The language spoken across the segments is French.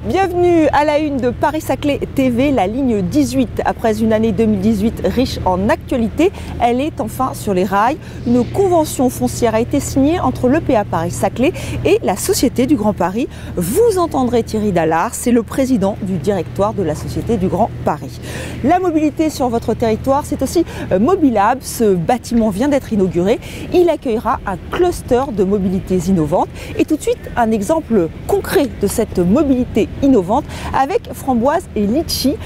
Bienvenue à la une de Paris-Saclay TV, la ligne 18. Après une année 2018 riche en actualité, elle est enfin sur les rails. Une convention foncière a été signée entre l'EPA Paris-Saclay et la Société du Grand Paris. Vous entendrez Thierry Dallard, c'est le président du directoire de la Société du Grand Paris. La mobilité sur votre territoire, c'est aussi Mobilab. Ce bâtiment vient d'être inauguré. Il accueillera un cluster de mobilités innovantes. Et tout de suite, un exemple concret de cette mobilité innovante avec Framboise et Litchi,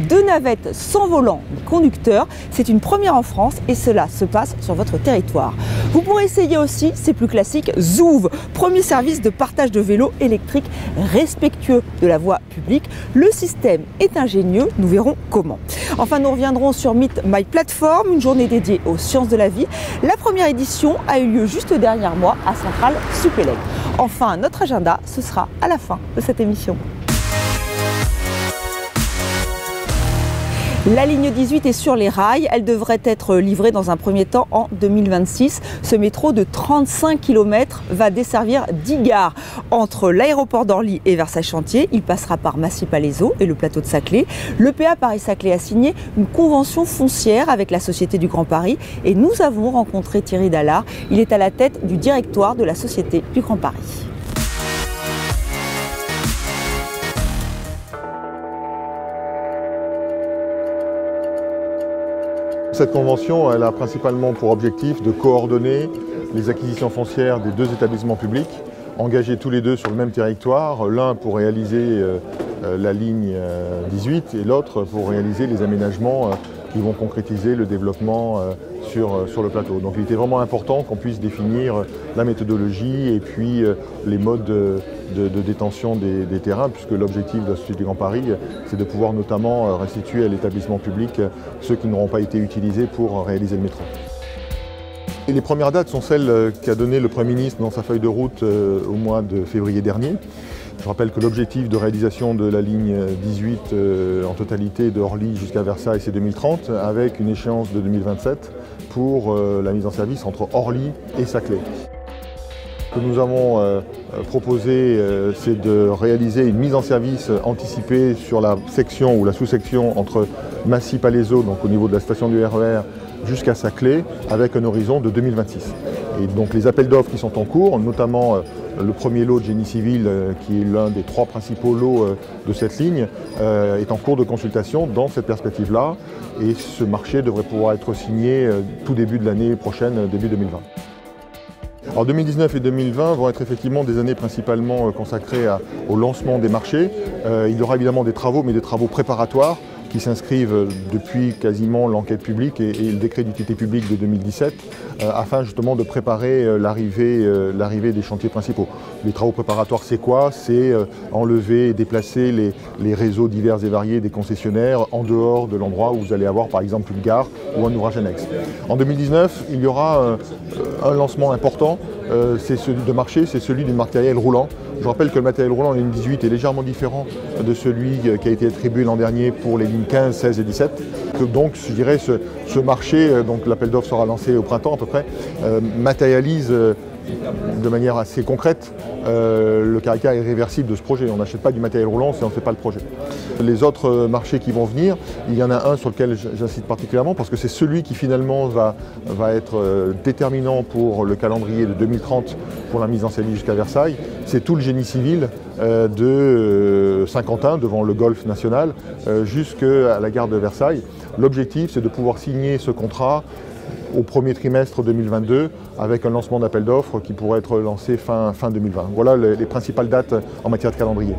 deux navettes sans volant ni conducteur. C'est une première en France et cela se passe sur votre territoire. Vous pourrez essayer aussi, c'est plus classique, Zouv, premier service de partage de vélos électriques respectueux de la voie publique. Le système est ingénieux, nous verrons comment. Enfin, nous reviendrons sur Meet My Platform, une journée dédiée aux sciences de la vie. La première édition a eu lieu juste dernier mois à Centrale Supélec. Enfin, notre agenda, ce sera à la fin de cette émission. La ligne 18 est sur les rails, elle devrait être livrée dans un premier temps en 2026. Ce métro de 35 km va desservir 10 gares entre l'aéroport d'Orly et Versailles-Chantier. Il passera par Massy-Palaiseau et le plateau de Saclay. L'EPA Paris-Saclay a signé une convention foncière avec la Société du Grand Paris et nous avons rencontré Thierry Dallard. Il est à la tête du directoire de la Société du Grand Paris. Cette convention, elle a principalement pour objectif de coordonner les acquisitions foncières des deux établissements publics, engagés tous les deux sur le même territoire, l'un pour réaliser la ligne 18 et l'autre pour réaliser les aménagements qui vont concrétiser le développement sur le plateau. Donc il était vraiment important qu'on puisse définir la méthodologie et puis les modes de détention des terrains, puisque l'objectif de la Société du Grand Paris, c'est de pouvoir notamment restituer à l'établissement public ceux qui n'auront pas été utilisés pour réaliser le métro. Et les premières dates sont celles qu'a données le Premier ministre dans sa feuille de route au mois de février dernier. Je rappelle que l'objectif de réalisation de la ligne 18 en totalité de Orly jusqu'à Versailles, c'est 2030, avec une échéance de 2027 pour la mise en service entre Orly et Saclay. Ce que nous avons proposé, c'est de réaliser une mise en service anticipée sur la section ou la sous-section entre Massy-Palaiseau, donc au niveau de la station du RER, jusqu'à Saclay, avec un horizon de 2026. Et donc les appels d'offres qui sont en cours, notamment le premier lot de génie civil, qui est l'un des trois principaux lots de cette ligne, est en cours de consultation dans cette perspective-là. Et ce marché devrait pouvoir être signé tout début de l'année prochaine, début 2020. Alors 2019 et 2020 vont être effectivement des années principalement consacrées au lancement des marchés. Il y aura évidemment des travaux, mais des travaux préparatoires qui s'inscrivent depuis quasiment l'enquête publique et le décret d'utilité publique de 2017 afin justement de préparer l'arrivée des chantiers principaux. Les travaux préparatoires, c'est quoi? C'est enlever et déplacer les réseaux divers et variés des concessionnaires en dehors de l'endroit où vous allez avoir par exemple une gare ou un ouvrage annexe. En 2019, il y aura un lancement important, c'est celui de marché, c'est celui du matériel roulant. Je rappelle que le matériel roulant en ligne 18 est légèrement différent de celui qui a été attribué l'an dernier pour les lignes 15, 16 et 17. Donc je dirais ce marché, donc l'appel d'offres sera lancé au printemps à peu près, matérialise de manière assez concrète le caractère irréversible de ce projet. On n'achète pas du matériel roulant si on ne fait pas le projet. Les autres marchés qui vont venir, il y en a un sur lequel j'insiste particulièrement parce que c'est celui qui finalement va être déterminant pour le calendrier de 2030 pour la mise en service jusqu'à Versailles. C'est tout le génie civil de Saint-Quentin devant le golfe national jusqu'à la gare de Versailles. L'objectif, c'est de pouvoir signer ce contrat au premier trimestre 2022 avec un lancement d'appel d'offres qui pourrait être lancé fin 2020. Voilà les principales dates en matière de calendrier.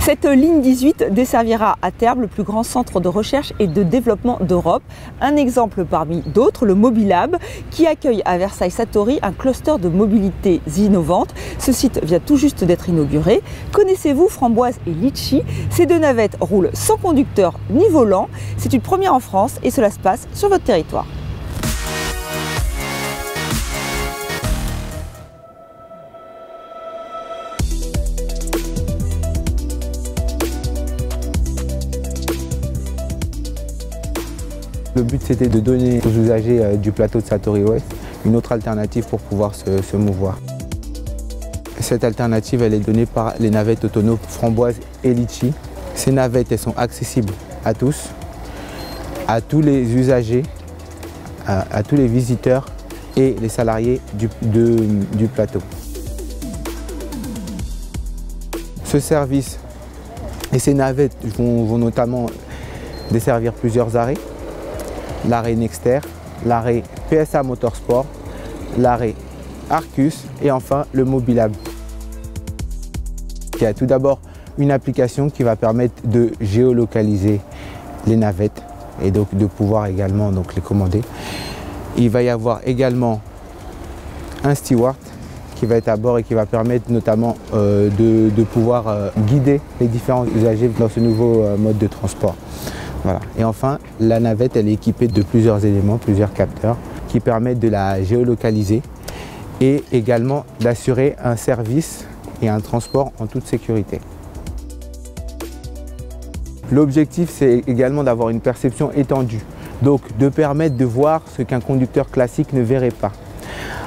Cette ligne 18 desservira à terme le plus grand centre de recherche et de développement d'Europe. Un exemple parmi d'autres, le Mobilab, qui accueille à Versailles-Satory un cluster de mobilités innovantes. Ce site vient tout juste d'être inauguré. Connaissez-vous Framboise et Litchi? Ces deux navettes roulent sans conducteur ni volant. C'est une première en France et cela se passe sur votre territoire. Le but, c'était de donner aux usagers du plateau de Satory Ouest une autre alternative pour pouvoir se mouvoir. Cette alternative, elle est donnée par les navettes autonomes Framboise et Litchi. Ces navettes, elles sont accessibles à tous, à tous les usagers, à tous les visiteurs et les salariés du plateau. Ce service et ces navettes vont notamment desservir plusieurs arrêts. L'arrêt Nexter, l'arrêt PSA Motorsport, l'arrêt Arcus et enfin le Mobilab. Il y a tout d'abord une application qui va permettre de géolocaliser les navettes et donc de pouvoir également les commander. Il va y avoir également un steward qui va être à bord et qui va permettre notamment de pouvoir guider les différents usagers dans ce nouveau mode de transport. Voilà. Et enfin, la navette elle est équipée de plusieurs éléments, plusieurs capteurs qui permettent de la géolocaliser et également d'assurer un service et un transport en toute sécurité. L'objectif, c'est également d'avoir une perception étendue, donc de permettre de voir ce qu'un conducteur classique ne verrait pas,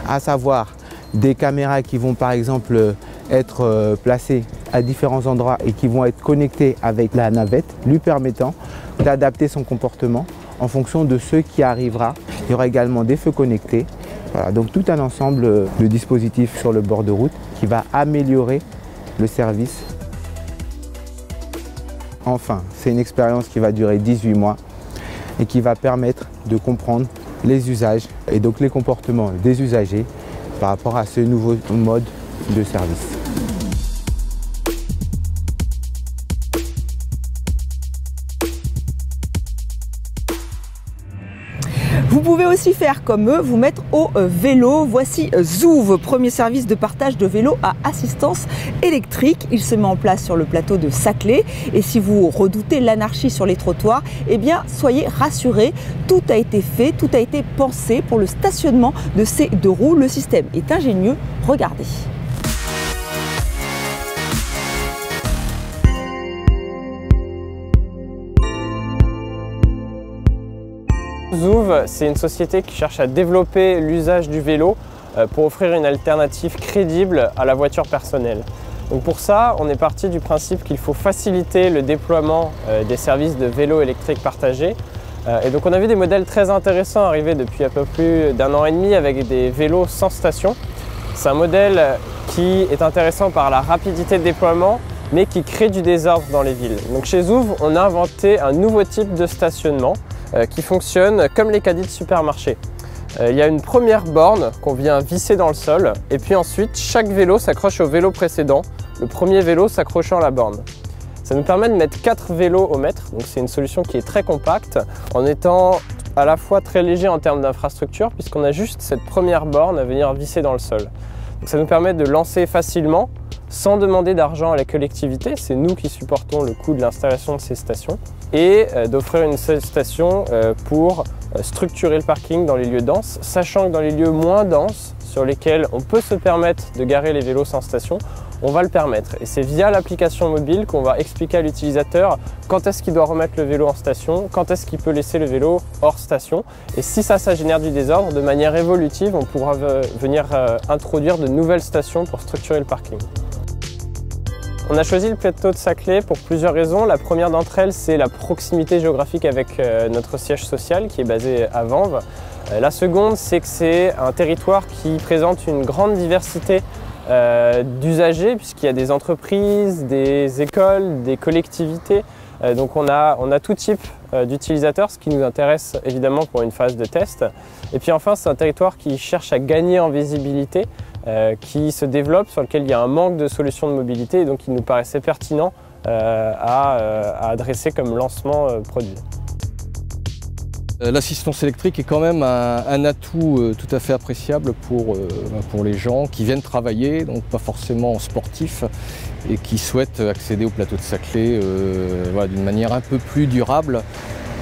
à savoir des caméras qui vont par exemple être placées à différents endroits et qui vont être connectées avec la navette, lui permettant d'adapter son comportement en fonction de ce qui arrivera. Il y aura également des feux connectés. Voilà, donc tout un ensemble de dispositifs sur le bord de route qui va améliorer le service. Enfin, c'est une expérience qui va durer 18 mois et qui va permettre de comprendre les usages et donc les comportements des usagers par rapport à ce nouveau mode de service. Vous pouvez aussi faire comme eux, vous mettre au vélo. Voici Zouv, premier service de partage de vélos à assistance électrique. Il se met en place sur le plateau de Saclay. Et si vous redoutez l'anarchie sur les trottoirs, eh bien, soyez rassurés. Tout a été fait, tout a été pensé pour le stationnement de ces deux roues. Le système est ingénieux. Regardez. Zouv, c'est une société qui cherche à développer l'usage du vélo pour offrir une alternative crédible à la voiture personnelle. Donc pour ça, on est parti du principe qu'il faut faciliter le déploiement des services de vélo électrique partagés. Et donc on a vu des modèles très intéressants arriver depuis un peu plus d'1 an et demi avec des vélos sans station. C'est un modèle qui est intéressant par la rapidité de déploiement, mais qui crée du désordre dans les villes. Donc chez Zouv, on a inventé un nouveau type de stationnement qui fonctionne comme les caddies de supermarché. Il y a une première borne qu'on vient visser dans le sol et puis ensuite chaque vélo s'accroche au vélo précédent, le premier vélo s'accrochant à la borne. Ça nous permet de mettre 4 vélos au mètre, donc c'est une solution qui est très compacte en étant à la fois très léger en termes d'infrastructure puisqu'on a juste cette première borne à venir visser dans le sol. Donc ça nous permet de lancer facilement sans demander d'argent à la collectivité, c'est nous qui supportons le coût de l'installation de ces stations, et d'offrir une seule station pour structurer le parking dans les lieux denses, sachant que dans les lieux moins denses, sur lesquels on peut se permettre de garer les vélos sans station, on va le permettre. Et c'est via l'application mobile qu'on va expliquer à l'utilisateur quand est-ce qu'il doit remettre le vélo en station, quand est-ce qu'il peut laisser le vélo hors station. Et si ça génère du désordre, de manière évolutive, on pourra venir introduire de nouvelles stations pour structurer le parking. On a choisi le plateau de Saclay pour plusieurs raisons. La première d'entre elles, c'est la proximité géographique avec notre siège social qui est basé à Vanves. La seconde, c'est que c'est un territoire qui présente une grande diversité d'usagers puisqu'il y a des entreprises, des écoles, des collectivités. Donc on a tout type d'utilisateurs, ce qui nous intéresse évidemment pour une phase de test. Et puis enfin, c'est un territoire qui cherche à gagner en visibilité, qui se développe, sur lequel il y a un manque de solutions de mobilité et donc il nous paraissait pertinent à adresser comme lancement produit. L'assistance électrique est quand même un atout tout à fait appréciable pour les gens qui viennent travailler, donc pas forcément sportifs, et qui souhaitent accéder au plateau de Saclay voilà, d'une manière un peu plus durable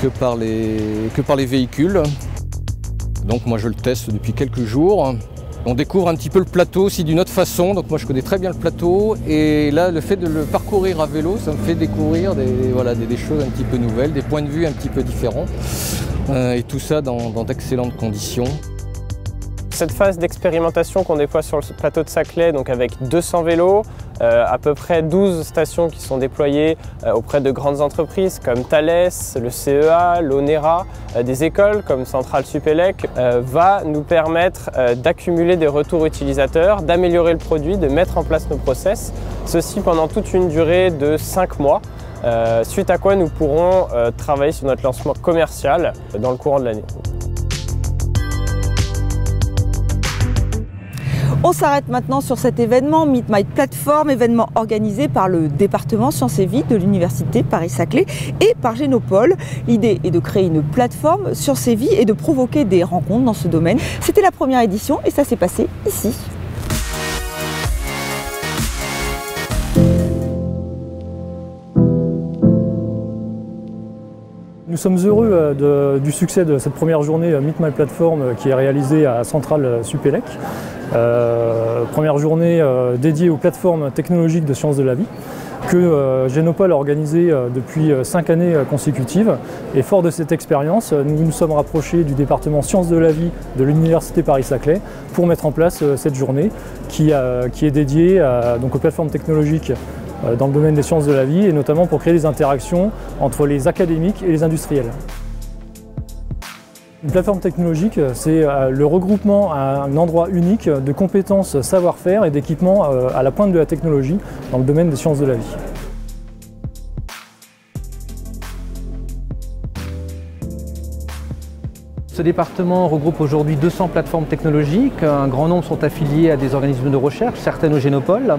que par les véhicules. Donc moi je le teste depuis quelques jours. On découvre un petit peu le plateau aussi d'une autre façon, donc moi je connais très bien le plateau et là le fait de le parcourir à vélo, ça me fait découvrir des choses un petit peu nouvelles, des points de vue un petit peu différents et tout ça dans d'excellentes conditions. cette phase d'expérimentation qu'on déploie sur le plateau de Saclay, donc avec 200 vélos, à peu près 12 stations qui sont déployées auprès de grandes entreprises comme Thales, le CEA, l'Onera, des écoles comme Centrale Supélec, va nous permettre d'accumuler des retours utilisateurs, d'améliorer le produit, de mettre en place nos process, ceci pendant toute une durée de 5 mois. Suite à quoi nous pourrons travailler sur notre lancement commercial dans le courant de l'année. On s'arrête maintenant sur cet événement Meet My Platform, événement organisé par le département Sciences et Vie de l'Université Paris-Saclay et par Génopole. L'idée est de créer une plateforme Sciences et Vie et de provoquer des rencontres dans ce domaine. C'était la première édition et ça s'est passé ici. Nous sommes heureux du succès de cette première journée Meet My Platform qui est réalisée à Centrale Supélec. Première journée dédiée aux plateformes technologiques de sciences de la vie que Génopole a organisée depuis 5 années consécutives. Et fort de cette expérience, nous nous sommes rapprochés du département sciences de la vie de l'Université Paris-Saclay pour mettre en place cette journée qui est dédiée donc aux plateformes technologiques dans le domaine des sciences de la vie et notamment pour créer des interactions entre les académiques et les industriels. Une plateforme technologique, c'est le regroupement à un endroit unique de compétences, savoir-faire et d'équipements à la pointe de la technologie dans le domaine des sciences de la vie. Ce département regroupe aujourd'hui 200 plateformes technologiques. Un grand nombre sont affiliés à des organismes de recherche, certaines au Génopole.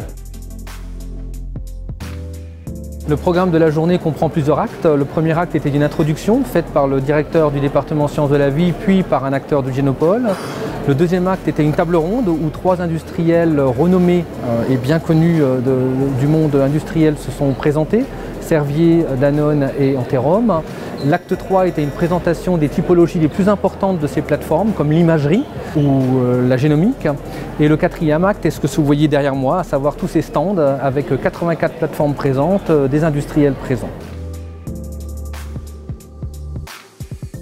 Le programme de la journée comprend plusieurs actes. Le premier acte était une introduction faite par le directeur du département sciences de la vie, puis par un acteur du Génopole. Le deuxième acte était une table ronde où 3 industriels renommés et bien connus du monde industriel se sont présentés, Servier, Danone et Anterom. L'acte 3 était une présentation des typologies les plus importantes de ces plateformes, comme l'imagerie ou la génomique. Et le quatrième acte est ce que vous voyez derrière moi, à savoir tous ces stands avec 84 plateformes présentes, des industriels présents.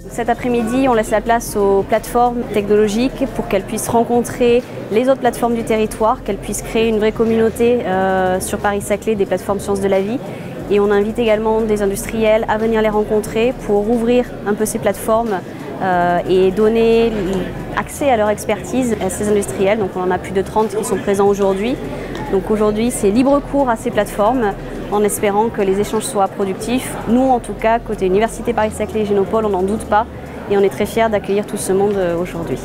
Cet après-midi, on laisse la place aux plateformes technologiques pour qu'elles puissent rencontrer les autres plateformes du territoire, qu'elles puissent créer une vraie communauté sur Paris-Saclay des plateformes sciences de la vie. Et on invite également des industriels à venir les rencontrer pour ouvrir un peu ces plateformes et donner accès à leur expertise à ces industriels. Donc on en a plus de 30 qui sont présents aujourd'hui. Donc aujourd'hui c'est libre cours à ces plateformes en espérant que les échanges soient productifs. Nous en tout cas, côté Université Paris-Saclay et Génopole, on n'en doute pas et on est très fiers d'accueillir tout ce monde aujourd'hui.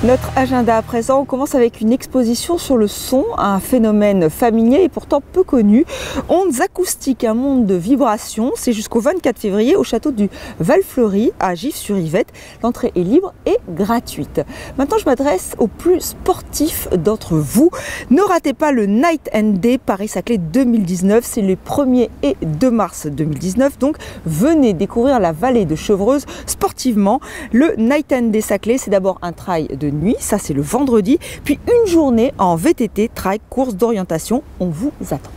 Notre agenda à présent, on commence avec une exposition sur le son, un phénomène familier et pourtant peu connu. Ondes acoustiques, un monde de vibrations, c'est jusqu'au 24 février au château du Val-Fleury à Gif-sur-Yvette. L'entrée est libre et gratuite. Maintenant, je m'adresse aux plus sportifs d'entre vous. Ne ratez pas le Night and Day Paris-Saclay 2019, c'est les 1er et 2 mars 2019. Donc, venez découvrir la vallée de Chevreuse sportivement. Le Night and Day Saclay, c'est d'abord un trail de nuit, ça c'est le vendredi, puis une journée en VTT, trail, course d'orientation. On vous attend.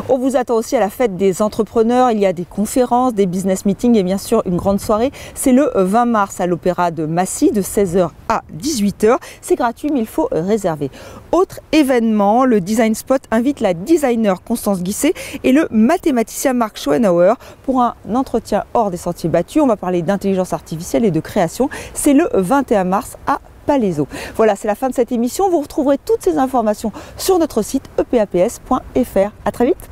On vous attend aussi à la fête des entrepreneurs. Il y a des conférences, des business meetings et bien sûr une grande soirée. C'est le 20 mars à l'Opéra de Massy de 16h à 18h. C'est gratuit mais il faut réserver. Autre événement, le Design Spot invite la designer Constance Guisset et le mathématicien Marc Schoenauer pour un entretien hors des sentiers battus. On va parler d'intelligence artificielle et de création. C'est le 21 mars à Palaiseau. Voilà, c'est la fin de cette émission. Vous retrouverez toutes ces informations sur notre site epaps.fr. À très vite.